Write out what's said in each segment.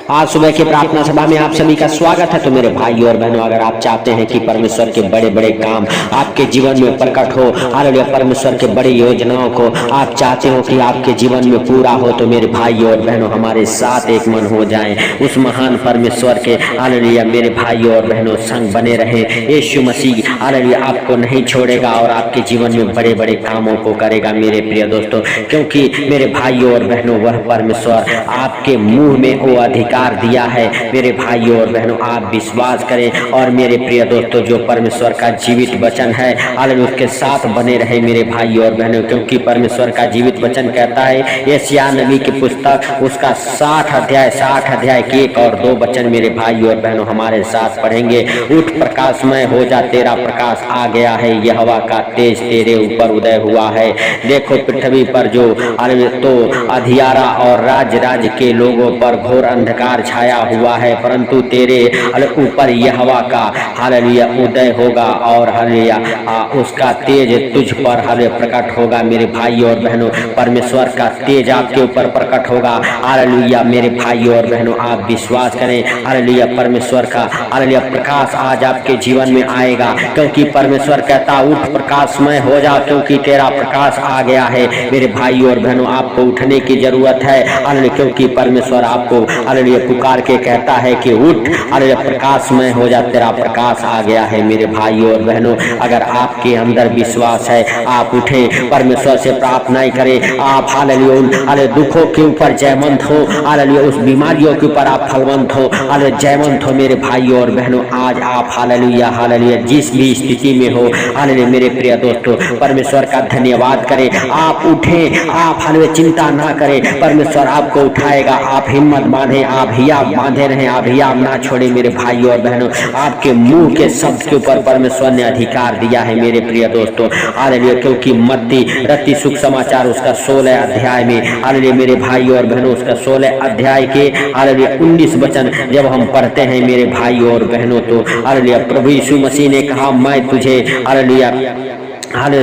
आज सुबह की प्रार्थना सभा में आप सभी का स्वागत है। तो मेरे भाई और बहनों, अगर आप चाहते हैं कि परमेश्वर के बड़े बड़े काम आपके जीवन में प्रकट हो, हालेलुया, परमेश्वर के बड़ी योजनाओं को आप चाहते हो कि आपके जीवन में पूरा हो, तो मेरे भाई और बहनों हमारे साथ एक मन हो जाएं, उस महान परमेश्वर के हालेलुया मेरे भाई और बहनों संग बने रहे। यीशु मसीह हालेलुया आपको नहीं छोड़ेगा और आपके जीवन में बड़े बड़े कामों को करेगा मेरे प्रिय दोस्तों, क्योंकि मेरे भाई और बहनों वह परमेश्वर आपके मुंह में वो अधिकार दिया है। मेरे भाइयों और बहनों, आप विश्वास करें और मेरे प्रिय दोस्तों, जो परमेश्वर का जीवित वचन है हालेलुया उसके साथ बने रहे मेरे भाइयों और बहनों, क्योंकि परमेश्वर का जीवित वचन कहता है यशायाह नबी की पुस्तक उसका 60 अध्याय के 1 और 2 वचन मेरे भाइयों और बहनों हमारे साथ पढ़ेंगे। उठ प्रकाशमय हो जा, तेरा प्रकाश आ गया है, यहोवा का तेज तेरे ऊपर उदय हुआ है। देखो पृथ्वी पर जो तो अधियारा और राज्य के लोगों पर घोर अंधकार छाया हुआ है, परंतु तेरे ऊपर यहोवा का हालेलुया उदय होगा और हालेलुया उसका तेज तुझ पर हालेलुया प्रकट होगा। मेरे भाई और बहनों, परमेश्वर का तेज आपके ऊपर प्रकट होगा। हालेलुया मेरे भाई और बहनों, आप विश्वास करें, हालेलुया परमेश्वर का हालेलुया प्रकाश आज आपके जीवन में आएगा, क्योंकि परमेश्वर कहता उठ प्रकाशमय हो जा, क्योंकि तेरा प्रकाश आ गया है। मेरे भाई और बहनों, आपको उठने की जरूरत है हालेलुया, क्योंकि परमेश्वर आपको हालेलुया पुकार के कहता है कि उठ हालेलुया प्रकाशमय हो जा, तेरा प्रकाश आ गया है। मेरे भाई और बहनों, अगर आपके अंदर विश्वास है, आप उठें, परमेश्वर से प्रार्थनाएं करें, आप हालेलुया दुखों के ऊपर जयवंत हो, हालेलुया उस बीमारियों के ऊपर आप फलवंत हो, हालेलुया जयवंत हो। मेरे भाई और बहनों, आज आप हालेलुया जिस भी स्थिति में हो हालेलुया मेरे प्रिय दोस्तों, परमेश्वर का धन्यवाद करें, आप उठें, आप हालेलुया चिंता ना करें, परमेश्वर आपको उठाएगा। आप हिम्मत बांधे, आप हियाव बांधे रहे, आप हियाव ना छोड़े। मेरे भाई और बहनों, आपके मुंह के शब्द के ऊपर परमेश्वर ने अधिकार दिया है मेरे प्रिय दोस्तों, हालेलुया, क्योंकि मत्ती रत्ती सुख समाचार उसका 16 अध्याय में हालेलुया मेरे भाई और बहनों उसका 16 अध्याय के हालेलुया 19 वचन जब हम पढ़ते हैं मेरे भाई और बहनों, तो हालेलुया प्रभु यीशु मसीह ने कहा मैं तुझे हालेलुया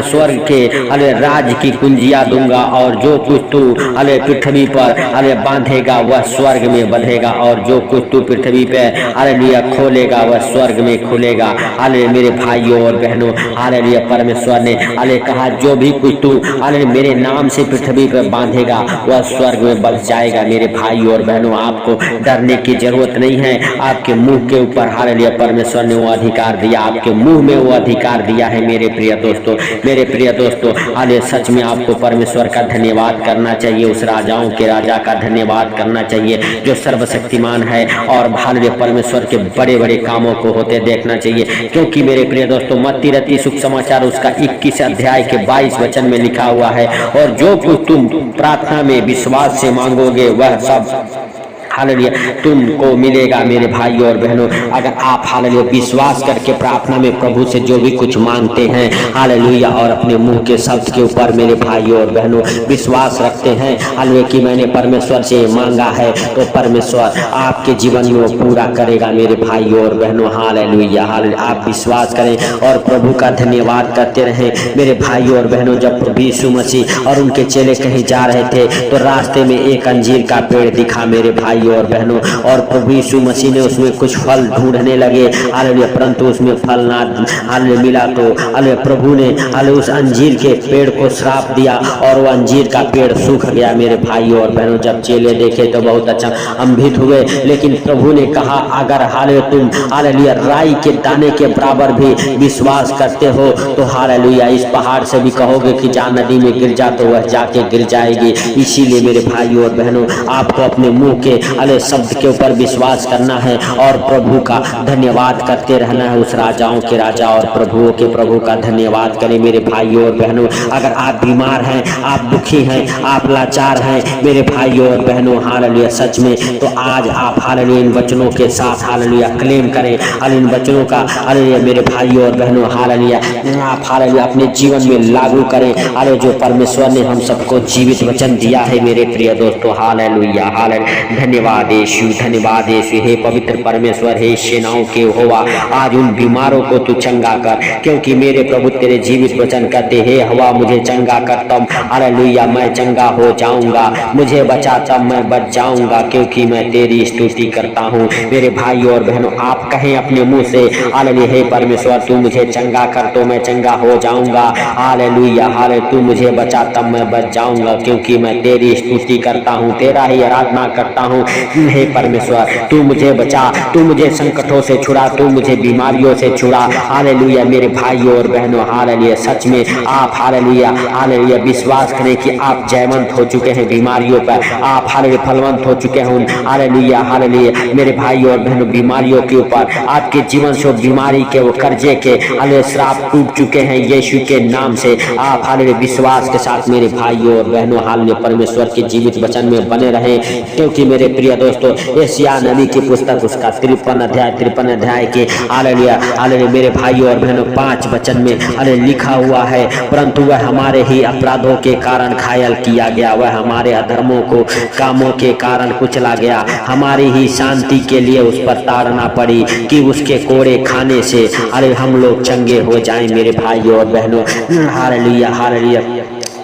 स्वर्ग के राज की कुंजिया दूंगा, और जो कुछ तू पृथ्वी पर बांधेगा वह स्वर्ग में बंधेगा, और जो कुछ तू पृथ्वी पे हालेलुया खोलेगा वह स्वर्ग में खुलेगा। हालेलुया मेरे भाइयों और बहनों, हालेलुया परमेश्वर ने कहा जो भी कुछ तू हालेलुया मेरे नाम से पृथ्वी पर बांधेगा वह स्वर्ग में बंध जाएगा। मेरे भाइयों और बहनों, आपको डरने की जरूरत नहीं है। आपके मुंह के ऊपर हालेलुया परमेश्वर ने वो अधिकार दिया, आपके मुंह में वो अधिकार दिया है मेरे प्रिय दोस्तों। मेरे प्रिय दोस्तों, हालेलुया सच में आपको परमेश्वर का धन्यवाद करना चाहिए, उस राजाओं के राजा का धन्यवाद करना चाहिए जो सर्वशक्तिमान है, और हालेलुया परमेश्वर के बड़े बड़े कामों को होते देखना चाहिए, क्योंकि मेरे प्रिय दोस्तों मत्ती रत्ती सुख समाचार उसका 21 अध्याय के 22 वचन में लिखा हुआ है, और जो कुछ तुम प्रार्थना में विश्वास से मांगोगे वह सब हालेलुया तुमको मिलेगा। मेरे भाई और बहनों, अगर आप हालेलुया विश्वास करके प्रार्थना में प्रभु से जो भी कुछ मांगते हैं हालेलुया, और अपने मुंह के शब्द के ऊपर मेरे भाई और बहनों विश्वास रखते हैं हालेलुया कि मैंने परमेश्वर से मांगा है, तो परमेश्वर आपके जीवन में वो पूरा करेगा। मेरे भाई और बहनों हालेलुया हालेलुया, आप विश्वास करें और प्रभु का धन्यवाद करते रहें। मेरे भाई और बहनों, जब प्रभु यीशु मसीह और उनके चेले कहीं जा रहे थे तो रास्ते में एक अंजीर का पेड़ दिखा मेरे भाई और बहनों, और प्रभु यीशु मसीह ने उसमें कुछ फल ढूंढने लगे हालेलुया, परंतु उसमें फल ना हालेलुया मिला, तो हालेलुया प्रभु ने हालेलुया उस अंजीर के पेड़ को श्राप दिया और वो अंजीर का पेड़ सूख गया। मेरे भाई और बहनों, जब चेले देखे तो बहुत अच्छा अम्भित हुए, लेकिन प्रभु ने कहा अगर हालेलुया तुम हालेलुया राई के दाने के बराबर भी विश्वास करते हो तो हालेलुया इस पहाड़ से भी कहोगे कि जा नदी में गिर जा तो वह जाके गिर जाएगी। इसीलिए मेरे भाई और बहनों, आपको अपने मुंह के शब्द के ऊपर विश्वास करना है और प्रभु का धन्यवाद करते रहना है। उस राजाओं के राजा और प्रभुओं के प्रभु का धन्यवाद करें। मेरे भाइयों और बहनों, अगर आप बीमार हैं, आप दुखी हैं, आप लाचार हैं मेरे भाइयों और बहनों हालेलुया सच में, तो आज आप हालेलुया इन वचनों के साथ हालेलुया क्लेम करें, हालेलुया इन वचनों का हालेलुया मेरे भाइयों और बहनों हालेलुया आप हालेलुया अपने जीवन में लागू करें, हालेलुया जो परमेश्वर ने हम सबको जीवित वचन दिया है। मेरे प्रिय दोस्तों हालेलुया हालेलुया धन्यवाद। धन्यवाद यीशु, धन्यवाद यीशु। हे पवित्र परमेश्वर, हे सेनाओं के यहोवा, आज उन बीमारों को तू चंगा कर, क्योंकि मेरे प्रभु तेरे जीवित वचन कहते, हे हवा मुझे चंगा कर तब हालेलुया मैं चंगा हो जाऊंगा, मुझे बचा तब मैं बच जाऊंगा, क्योंकि मैं तेरी स्तुति करता हूँ। मेरे भाइयों और बहनों, आप कहें अपने मुंह से हालेलुया, हे परमेश्वर तू मुझे चंगा कर तो मैं चंगा हो जाऊंगा, हालेलुया हाले, तू मुझे बचा तब मैं बच जाऊंगा, क्योंकि मैं तेरी स्तुति करता हूँ, तेरा ही आराधना करता हूँ। हे परमेश्वर तू मुझे बचा, तू मुझे संकटों से छुड़ा, तू मुझे बीमारियों से छुड़ा, हालेलुया। मेरे भाइयों और बहनों, हालेलुया, सच में आप हालेलुया हालेलुया विश्वास करें कि आप जयवंत हो चुके हैं बीमारियों पर, आप हालेलुया फलवंत हो चुके हैं, हालेलुया हालेलुया। मेरे भाइयों और बहनों, बीमारियों के ऊपर आपके जीवन से बीमारी के वो कर्जे के हालेलुया श्राप टूट चुके हैं यीशु के नाम से। आप हालेलुया विश्वास के साथ मेरे भाइयों और बहनों हालेलुया परमेश्वर के जीवित वचन में बने रहें, क्योंकि मेरे प्रिय दोस्तों यशायाह नबी की पुस्तक उसका 53 अध्याय के हालेलुया हालेलुया मेरे भाइयों और बहनों 5 वचन में हालेलुया लिखा हुआ है, परंतु वह हमारे ही अपराधों के कारण घायल किया गया, वह हमारे अधर्मों को कामों के कारण कुचला गया, हमारी ही शांति के लिए उस पर ताड़ना पड़ी, कि उसके कोड़े खाने से अरे हम लोग चंगे हो जाएं। मेरे भाइयों और बहनों हालेलुया हालेलुया,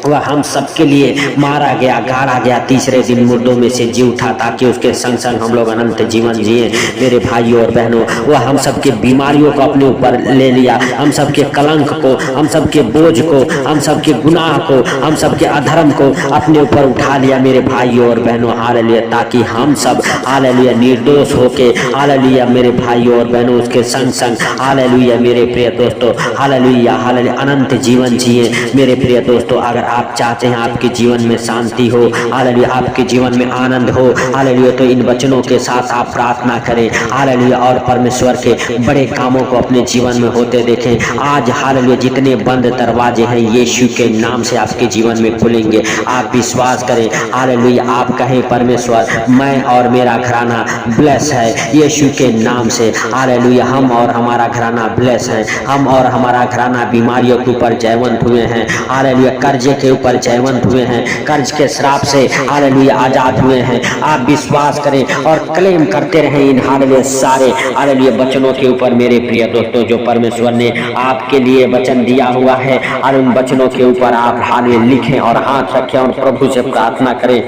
वह हम सबके लिए मारा गया, गाड़ा गया, तीसरे दिन मुर्दों में से जी उठा, ताकि उसके संग संग हम लोग अनंत जीवन जिए। मेरे भाइयों और बहनों, वह हम सबके बीमारियों को अपने ऊपर ले लिया, हम सबके कलंक को, हम सबके बोझ को, हम सबके गुनाह को, हम सबके अधर्म को अपने ऊपर उठा लिया। मेरे भाइयों और बहनों हालेलुया, ताकि हम सब हालेलुया निर्दोष होके हालेलुया मेरे भाइयों और बहनों उसके संग संग हालेलुया मेरे प्रिय दोस्तों हालेलुया हालेलुया अनंत जीवन जिए। मेरे प्रिय दोस्तों, अगर आप चाहते हैं आपके जीवन में शांति हो, हालेलुया आपके जीवन में आनंद हो, हालेलुया, तो इन वचनों के साथ आप प्रार्थना करें, हालेलुया, और परमेश्वर के बड़े कामों को अपने जीवन में होते देखें। आज हालेलुया जितने बंद दरवाजे हैं यीशु के नाम से आपके जीवन में खुलेंगे। आप विश्वास करें, हालेलुया, आप कहें परमेश्वर मैं और मेरा घराना ब्लेस है यीशु के नाम से, हालेलुया, हम और हमारा घराना ब्लेस है, हम और हमारा घराना बीमारियों के ऊपर जयवंत हुए हैं, हालेलुया, कर्जे के ऊपर जयवंत हुए हैं, कर्ज के श्राप से हालेलुया आजाद हुए हैं। आप विश्वास करें और क्लेम करते रहें इन हालेलुया सारे हालेलुया वचनों के ऊपर। मेरे प्रिय दोस्तों, जो परमेश्वर ने आपके लिए वचन दिया हुआ है, और उन वचनों के ऊपर आप हालेलुया लिखें और हाथ रखें और प्रभु से प्रार्थना करें,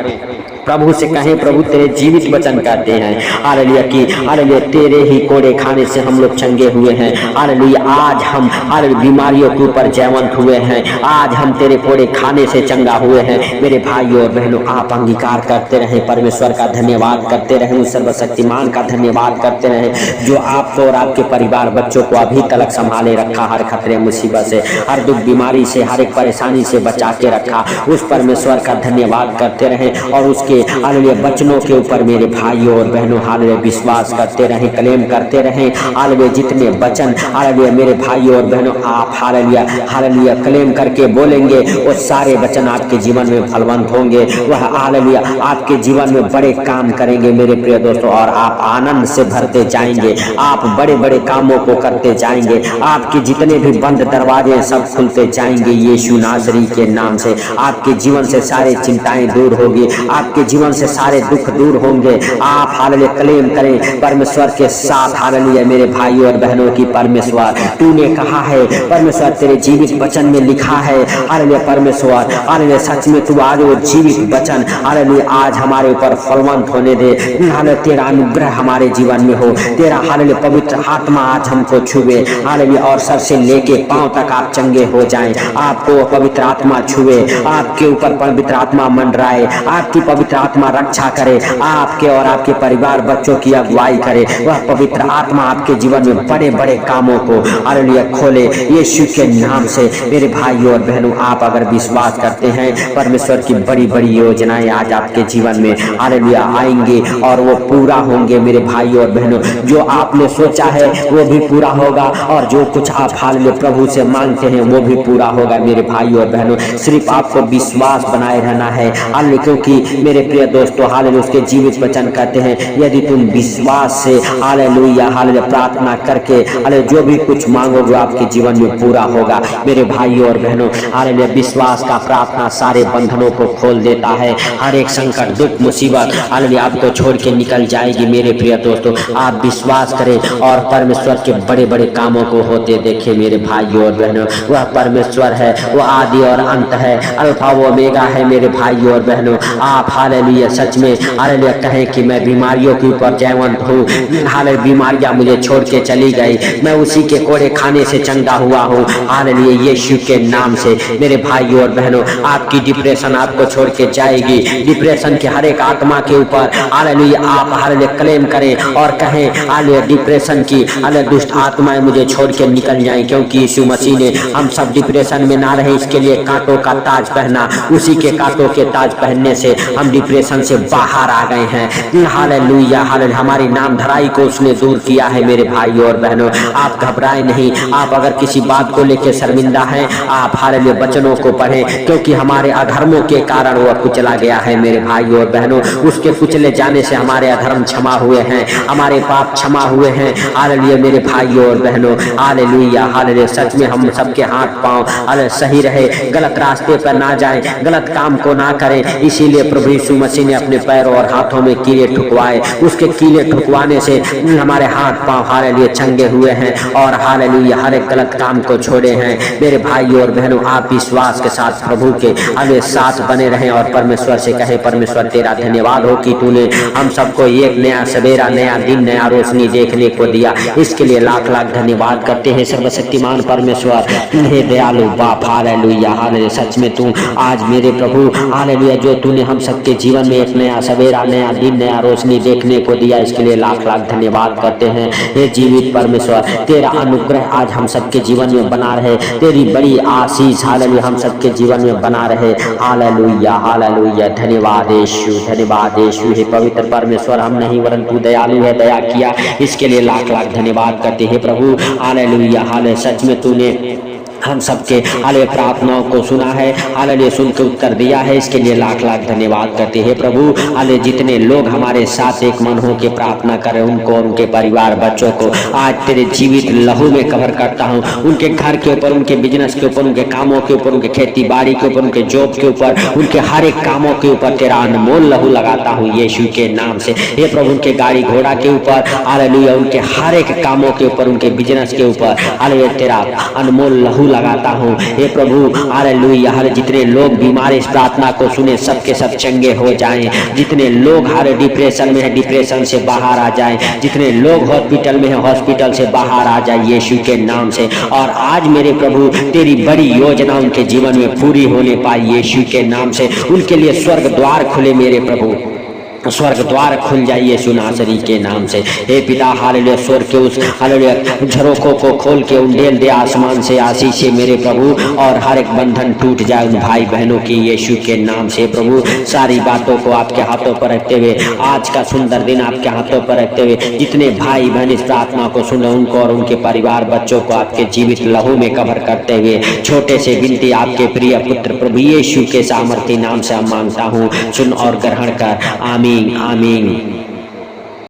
प्रभु से कहें, प्रभु तेरे जीवित वचन कहते हैं हालेलुया कि हालेलुया तेरे ही कोड़े खाने से हम लोग चंगे हुए हैं, हालेलुया आज हम हालेलुया बीमारियों के ऊपर जयवंत हुए हैं, आज हम तेरे कोड़े खाने से चंगा हुए हैं। मेरे भाइयों और बहनों, आप अंगीकार करते रहें, परमेश्वर का धन्यवाद करते रहें, उस सर्वशक्तिमान का धन्यवाद करते रहें जो आपको और आपके परिवार बच्चों को अभी तक संभाले रखा, हर खतरे मुसीबत से, हर दुख बीमारी से, हर एक परेशानी से बचा के रखा। उस परमेश्वर का धन्यवाद करते रहें और उसके हालेलुया वचनों के ऊपर मेरे भाइयों और बहनों हालेलुया विश्वास करते रहें, क्लेम करते रहें। हालेलुया जितने वचन हालेलुया मेरे भाइयों और बहनों आप हालेलुया हालेलुया क्लेम करके बोलेंगे, वो सारे वचन आपके जीवन में फलवंत होंगे, वह हालेलुया आपके जीवन में बड़े काम करेंगे मेरे प्रिय दोस्तों, और आप आनंद से भरते जाएंगे, आप बड़े बड़े कामों को करते जाएंगे, आपके जितने भी बंद दरवाजे सब खुलते जाएंगे यीशु नासरी के नाम से। आपके जीवन से सारे चिंताएं दूर होगी, आपके जीवन से सारे दुख दूर होंगे। आप हालेलुया क्लेम करें परमेश्वर के साथ, हालेलुया मेरे भाइयों और बहनों की परमेश्वर तूने कहा है, परमेश्वर तेरे जीवित वचन में लिखा है, हालेलुया परमेश्वर हालेलुया सच में तू आज वो जीवित वचन हालेलुया आज हमारे ऊपर फलवंत होने दे, हालेलुया तेरा अनुग्रह हमारे जीवन में हो, तेरा हालेलुया पवित्र आत्मा आज हमको छुए, हालेलुया और सर से लेके पांव तक आप चंगे हो जाएं, आपको पवित्र आत्मा छुए, आपके ऊपर पवित्र आत्मा मंडराए, आपकी पवित्र आत्मा रक्षा करे, आपके और आपके परिवार बच्चों की अगुवाई करे, वह पवित्र आत्मा आपके जीवन में बड़े बड़े कामों को हालेलुया खोले यीशु के नाम से। मेरे भाइयों और बहनों, आप अगर विश्वास करते हैं परमेश्वर की बड़ी बड़ी योजनाएं आज आपके जीवन में हालेलुया आएंगे और वो पूरा होंगे। मेरे भाइयों और बहनों, जो आपने सोचा है वो भी पूरा होगा, और जो कुछ आप हालेलुया प्रभु से मांगते हैं वो भी पूरा होगा। मेरे भाइयों और बहनों, सिर्फ आपको विश्वास बनाए रहना है हालेलुया, क्योंकि मेरे प्रिय दोस्तों हालेलुया उसके जीवित वचन कहते हैं यदि तुम विश्वास से हालेलुया हालेलुया प्रार्थना करके हालेलुया जो भी कुछ मांगोगे आपके जीवन में पूरा होगा। मेरे भाइयों और बहनों हालेलुया विश्वास का प्रार्थना सारे बंधनों को खोल देता है। हर एक संकट दुख मुसीबत हालेलुया आपको छोड़ के निकल जाएगी। मेरे प्रिय दोस्तों आप विश्वास करें और परमेश्वर के बड़े बड़े कामों को होते देखें। मेरे भाइयों और बहनों वह परमेश्वर है, वह आदि और अंत है, अल्फा व ओमेगा है। मेरे भाइयों और बहनों आप हालेलुया सच में हालेलुया कहें कि मैं बीमारियों के ऊपर जयवंत हूँ। हालेलुया बीमारियां मुझे छोड़ के चली गई, मैं उसी के कोड़े खाने से चंगा हुआ हूँ हालेलुया यीशु के नाम से। मेरे भाइयों और बहनों आपकी डिप्रेशन आपको छोड़ के जाएगी। डिप्रेशन के हर एक आत्मा के ऊपर हालेलुया आप हालेलुया क्लेम करें और कहें हालेलुया डिप्रेशन की हालेलुया दुष्ट आत्माएं मुझे छोड़ के निकल जाएं, क्योंकि यीशु मसीह ने हम सब डिप्रेशन में ना रहे इसके लिए कांटों का ताज पहना। उसी के कांटों के ताज पहनने से हम डिप्रेशन से बाहर आ गए हैं। हालेलुया हालेलुया हमारी नाम धराई को उसने दूर किया है। मेरे भाइयों और बहनों आप घबराएं नहीं। आप अगर किसी बात को लेकर शर्मिंदा हैं आप हालेलुया वचनों को पढ़ें, क्योंकि हमारे अधर्मों के कारण वह कुचला गया है। मेरे भाइयों और बहनों उसके कुचले जाने से हमारे अधर्म क्षमा हुए हैं, हमारे पाप क्षमा हुए हैं। हालेलुया मेरे भाइयों और बहनों हालेलुया हालेलुया सच में हम सबके हाथ पांव हालेलुया सही रहे, गलत रास्ते पर ना जाएं, गलत काम को ना करें। इसीलिए प्रभु यीशु मसीह ने अपने पैरों और हाथों में कीले ठुकवाए। उसके कीले ठुकवाने से हमारे हाथ पांव हालेलुया चंगे हुए हैं और हालेलुया हर एक गलत काम को छोड़े हैं। मेरे भाइयों और बहनों आप विश्वास के साथ प्रभु के हालेलुया साथ बने रहें और परमेश्वर से कहें परमेश्वर तेरा धन्यवाद हो कि तूने हम सबको एक नया सवेरा, नया दिन, नया रोशनी देखने को दिया। इसके लिए लाख लाख धन्यवाद करते हैं सर्वशक्तिमान परमेश्वर। हे दयालु बाप हालेलुया हालेलुया सच में तू आज मेरे प्रभु हालेलुया जो तूने हम सबके जीवन में एक नया सवेरा, नया दिन, नया रोशनी देखने को दिया, इसके लिए लाख लाख धन्यवाद करते हैं। हे जीवित परमेश्वर तेरा अनुग्रह आज हम सबके जीवन में बना रहे, तेरी बड़ी आशीष हालेलुया हम सबके जीवन में बना रहे। हालेलुया हालेलुया धन्यवाद यीशु, धन्यवाद यीशु। हे पवित्र परमेश्वर हम नहीं वरन तू दयालु है, दया किया, इसके लिए लाख लाख धन्यवाद करते हैं प्रभु। हालेलुया हालेलुया सच में तूने हम सबके हालेलुया प्रार्थनाओं को सुना है, हालेलुया सुन के उत्तर दिया है, इसके लिए लाख लाख धन्यवाद करते हैं प्रभु। हालेलुया जितने लोग हमारे साथ एक मन हो के प्रार्थना करें उनको और उनके परिवार बच्चों को आज तेरे जीवित लहू में कवर करता हूँ। उनके घर के ऊपर, उनके बिजनेस के ऊपर, उनके कामों के ऊपर, उनके खेती बाड़ी के ऊपर, उनके जॉब के ऊपर, उनके हर एक कामों के ऊपर तेरा अनमोल लहू लगाता हूँ यीशु के नाम से। हे प्रभु उनके गाड़ी घोड़ा के ऊपर हालेलुया, उनके हर एक कामों के ऊपर, उनके बिजनेस के ऊपर हालेलुया तेरा अनमोल लहू लगाता हूँ। हे प्रभु हालेलुया हर जितने लोग बीमार इस प्रार्थना को सुने सबके सब चंगे हो जाएं। जितने लोग हर डिप्रेशन में है डिप्रेशन से बाहर आ जाएं। जितने लोग हॉस्पिटल में है हॉस्पिटल से बाहर आ जाए यीशु के नाम से। और आज मेरे प्रभु तेरी बड़ी योजना उनके जीवन में पूरी होने पाई यीशु के नाम से। उनके लिए स्वर्ग द्वार खुले मेरे प्रभु, स्वर्ग द्वार खुल जाइए यीशु नासरी के नाम से। हे पिता हालेलुया स्वर्ग के उस हालेलुया झरोखों को खोल के उंडेल दे आसमान से आशीष से मेरे प्रभु, और हर एक बंधन टूट जाए उन भाई बहनों की यीशु के नाम से। प्रभु सारी बातों को आपके हाथों पर रखते हुए, आज का सुंदर दिन आपके हाथों पर रखते हुए, जितने भाई बहन इस प्रार्थना को सुने उनको और उनके परिवार बच्चों को आपके जीवित लहू में कवर करते हुए छोटे से विनती आपके प्रिय पुत्र प्रभु यीशु के सामर्थी नाम से हम मांगता हूँ, सुन और ग्रहण कर। आमीन आमीन।